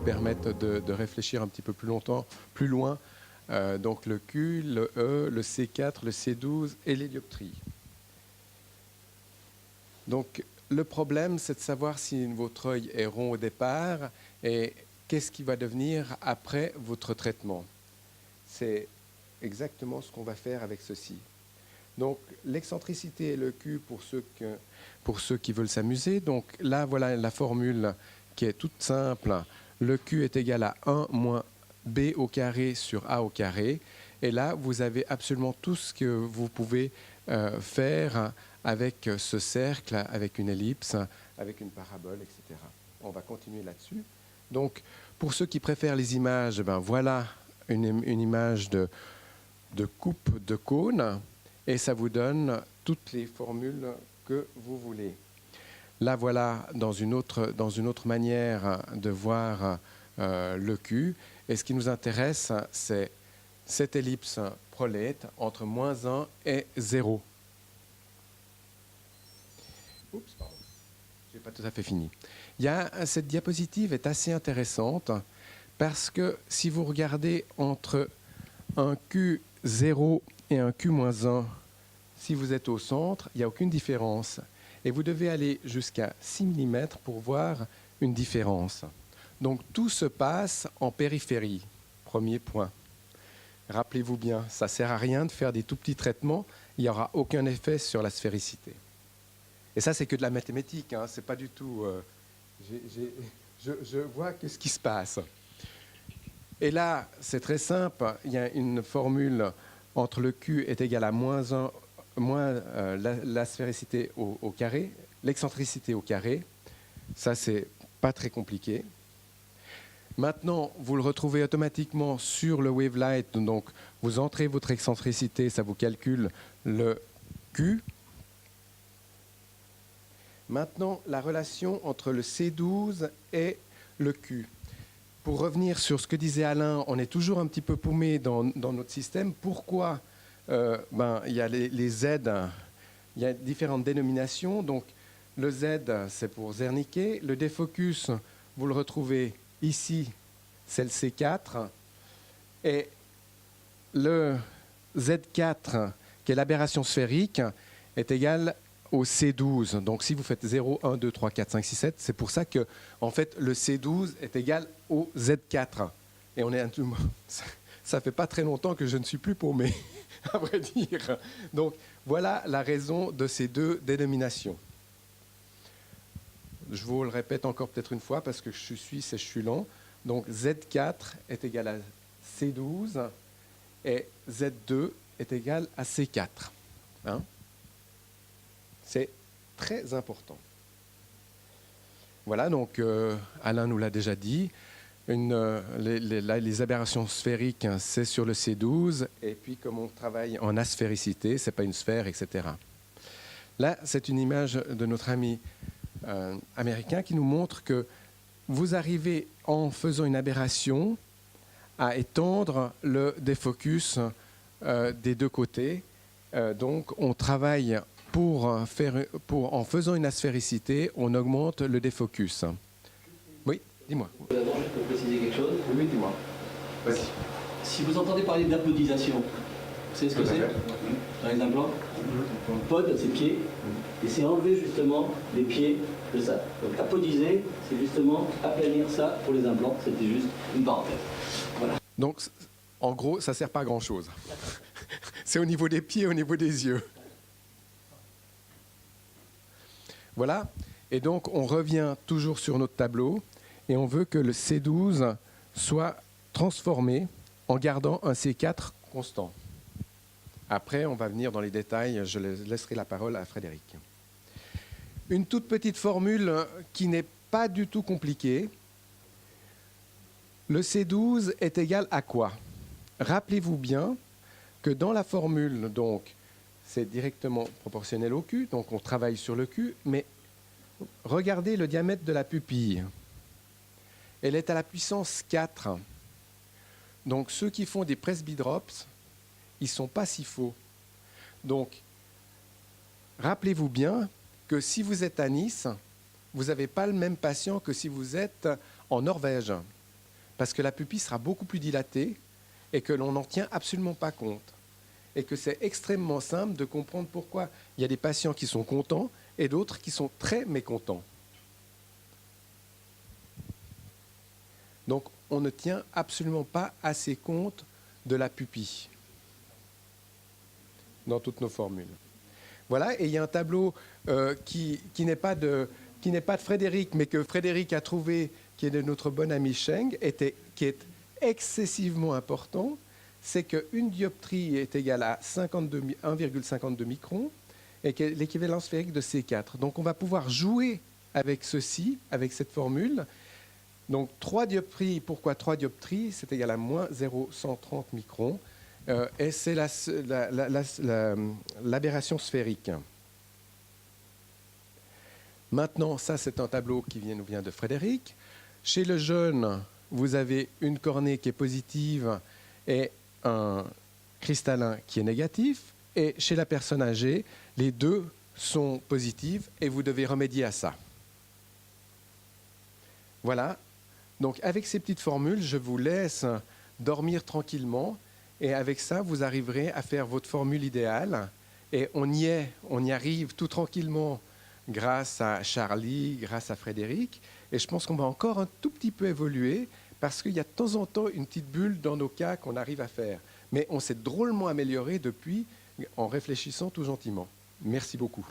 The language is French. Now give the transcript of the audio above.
permettent de réfléchir un petit peu plus loin. Donc le Q, le E, le C4, le C12 et l'hélioptrie. Donc le problème, c'est de savoir si votre œil est rond au départ et qu'est-ce qui va devenir après votre traitement. C'est exactement ce qu'on va faire avec ceci. Donc l'excentricité et le Q pour ceux qui veulent s'amuser. Donc là, voilà la formule qui est toute simple. Le Q est égal à 1 moins B au carré sur A au carré. Et là, vous avez absolument tout ce que vous pouvez faire avec ce cercle, avec une ellipse, avec une parabole, etc. On va continuer là-dessus. Donc, pour ceux qui préfèrent les images, ben voilà une image de coupe de cône et ça vous donne toutes les formules que vous voulez. Là, voilà dans une autre manière de voir le Q. Et ce qui nous intéresse, c'est cette ellipse prolète entre moins 1 et 0. Oups, pardon. Je n'ai pas tout à fait fini. Cette diapositive est assez intéressante parce que si vous regardez entre un Q0 et un Q-1, si vous êtes au centre, il n'y a aucune différence. Et vous devez aller jusqu'à 6 mm pour voir une différence. Donc tout se passe en périphérie, premier point. Rappelez-vous bien, ça ne sert à rien de faire des tout petits traitements, il n'y aura aucun effet sur la sphéricité. Et ça, c'est que de la mathématique, hein, c'est pas du tout... je vois ce qui se passe. Et là, c'est très simple, il y a une formule entre le Q est égal à moins 1, la sphéricité au carré, l'excentricité au carré. Ça, c'est pas très compliqué. Maintenant, vous le retrouvez automatiquement sur le wavelight. Donc, vous entrez votre excentricité, ça vous calcule le Q. Maintenant, la relation entre le C12 et le Q. Pour revenir sur ce que disait Alain, on est toujours un petit peu paumé dans notre système. Pourquoi il y a les Z, il y a différentes dénominations. Donc, le Z, c'est pour Zernike. Le défocus, vous le retrouvez ici, c'est le C4. Et le Z4, qui est l'aberration sphérique, est égal au C12. Donc, si vous faites 0, 1, 2, 3, 4, 5, 6, 7, c'est pour ça que, en fait, le C12 est égal au Z4. Et on est ça fait pas très longtemps que je ne suis plus paumé, à vrai dire. Donc, voilà la raison de ces deux dénominations. Je vous le répète encore peut-être une fois parce que je suis lent. Donc, Z4 est égal à C12 et Z2 est égal à C4. Hein? C'est très important. Voilà, donc Alain nous l'a déjà dit. Les aberrations sphériques, c'est sur le C12. Et puis, comme on travaille en asphéricité, ce n'est pas une sphère, etc. Là, c'est une image de notre ami américain qui nous montre que vous arrivez, en faisant une aberration, à étendre le défocus des deux côtés. Donc, on travaille en faisant une asphéricité, on augmente le défocus. Oui, dis-moi. Je peux préciser quelque chose. Oui, dis-moi. Vas-y. Si vous entendez parler d'applaudisation, vous savez ce que c'est dans les implants? Pod, c'est pied, et c'est enlever justement les pieds de ça. Donc apodiser, c'est justement aplanir ça pour les implants. C'était juste une parenthèse. Voilà. Donc, en gros, ça ne sert pas à grand-chose. C'est au niveau des pieds, au niveau des yeux. Voilà, et donc on revient toujours sur notre tableau et on veut que le C12 soit transformé en gardant un C4 constant. Après, on va venir dans les détails, je laisserai la parole à Frédéric. Une toute petite formule qui n'est pas du tout compliquée. Le C12 est égal à quoi? Rappelez-vous bien que dans la formule, donc, c'est directement proportionnel au Q, donc on travaille sur le Q, mais regardez le diamètre de la pupille. Elle est à la puissance 4. Donc ceux qui font des presbydrops, ils ne sont pas si faux. Donc, rappelez-vous bien que si vous êtes à Nice, vous n'avez pas le même patient que si vous êtes en Norvège. parce que la pupille sera beaucoup plus dilatée et que l'on n'en tient absolument pas compte. Et que c'est extrêmement simple de comprendre pourquoi il y a des patients qui sont contents et d'autres qui sont très mécontents. Donc, on ne tient absolument pas assez compte de la pupille dans toutes nos formules. Voilà, et il y a un tableau qui n'est pas de Frédéric, mais que Frédéric a trouvé, qui est de notre bon ami Cheng, qui est excessivement important. C'est qu'une dioptrie est égale à 1,52 microns et que l'équivalence sphérique de C4. Donc on va pouvoir jouer avec ceci, avec cette formule. Donc 3 dioptries, pourquoi 3 dioptries? C'est égal à moins 0,130 microns. Et c'est l'aberration sphérique. Maintenant, ça c'est un tableau qui nous vient de Frédéric. Chez le jeune, vous avez une cornée qui est positive et un cristallin qui est négatif. Et chez la personne âgée, les deux sont positifs et vous devez remédier à ça. Voilà. Donc avec ces petites formules, je vous laisse dormir tranquillement. Et avec ça, vous arriverez à faire votre formule idéale. Et on y arrive tout tranquillement grâce à Charlie, grâce à Frédéric. Et je pense qu'on va encore un tout petit peu évoluer parce qu'il y a de temps en temps une petite bulle dans nos cas qu'on arrive à faire. Mais on s'est drôlement amélioré depuis en réfléchissant tout gentiment. Merci beaucoup.